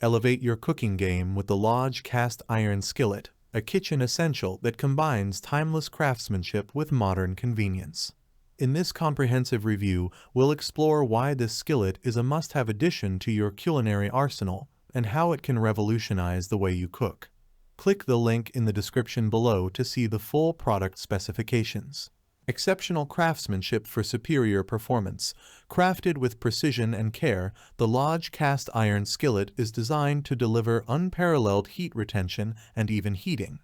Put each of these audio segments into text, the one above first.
Elevate your cooking game with the Lodge Cast Iron Skillet, a kitchen essential that combines timeless craftsmanship with modern convenience. In this comprehensive review, we'll explore why this skillet is a must-have addition to your culinary arsenal and how it can revolutionize the way you cook. Click the link in the description below to see the full product specifications. Exceptional craftsmanship for superior performance. Crafted with precision and care, the Lodge Cast Iron Skillet is designed to deliver unparalleled heat retention and even heating.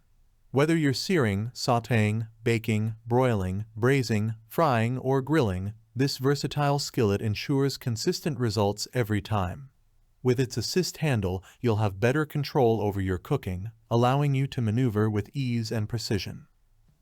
Whether you're searing, sautéing, baking, broiling, braising, frying, or grilling, this versatile skillet ensures consistent results every time. With its assist handle, you'll have better control over your cooking, allowing you to maneuver with ease and precision.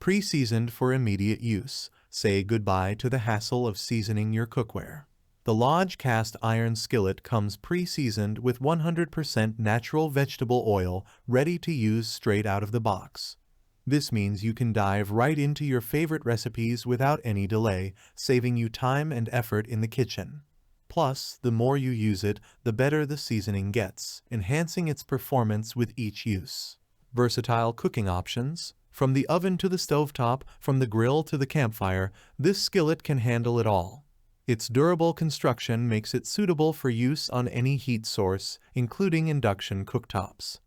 Pre-seasoned for immediate use. Say goodbye to the hassle of seasoning your cookware. The Lodge Cast Iron Skillet comes pre-seasoned with 100% natural vegetable oil, ready to use straight out of the box. This means you can dive right into your favorite recipes without any delay, saving you time and effort in the kitchen. Plus, the more you use it, the better the seasoning gets, enhancing its performance with each use. Versatile cooking options. From the oven to the stovetop, from the grill to the campfire, this skillet can handle it all. Its durable construction makes it suitable for use on any heat source, including induction cooktops.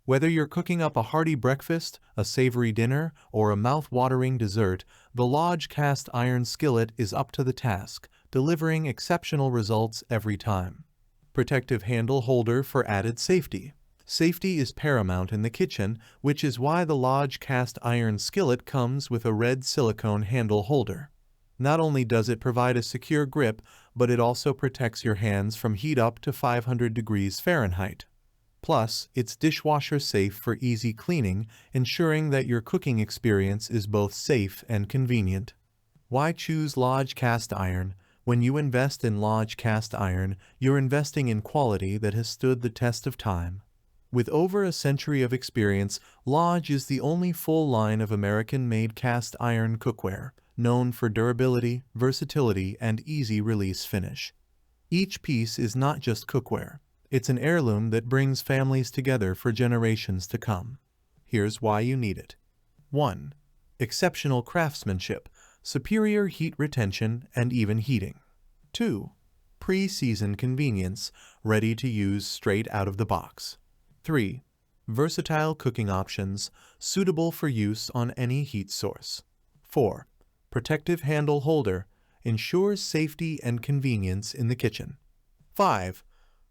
Whether you're cooking up a hearty breakfast, a savory dinner, or a mouth-watering dessert, the Lodge Cast Iron Skillet is up to the task, delivering exceptional results every time. Protective handle holder for added safety. Safety is paramount in the kitchen, which is why the Lodge Cast Iron Skillet comes with a red silicone handle holder. Not only does it provide a secure grip, but it also protects your hands from heat up to 500 degrees Fahrenheit. Plus, it's dishwasher safe for easy cleaning, ensuring that your cooking experience is both safe and convenient. Why choose Lodge Cast Iron? When you invest in Lodge Cast Iron, you're investing in quality that has stood the test of time. With over a century of experience, Lodge is the only full line of American-made cast iron cookware, known for durability, versatility, and easy release finish. Each piece is not just cookware. It's an heirloom that brings families together for generations to come. Here's why you need it. 1. Exceptional craftsmanship, superior heat retention, and even heating. 2. Pre-seasoned convenience, ready to use straight out of the box. 3. Versatile cooking options, suitable for use on any heat source. 4. Protective handle holder, ensures safety and convenience in the kitchen. 5.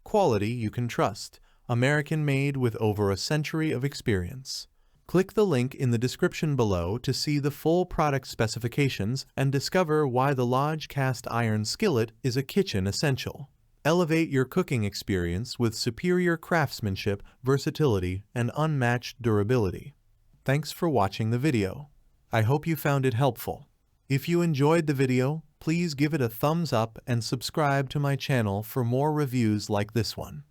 Quality you can trust, American-made with over a century of experience. Click the link in the description below to see the full product specifications and discover why the Lodge Cast Iron Skillet is a kitchen essential. Elevate your cooking experience with superior craftsmanship, versatility, and unmatched durability. Thanks for watching the video. I hope you found it helpful. If you enjoyed the video, please give it a thumbs up and subscribe to my channel for more reviews like this one.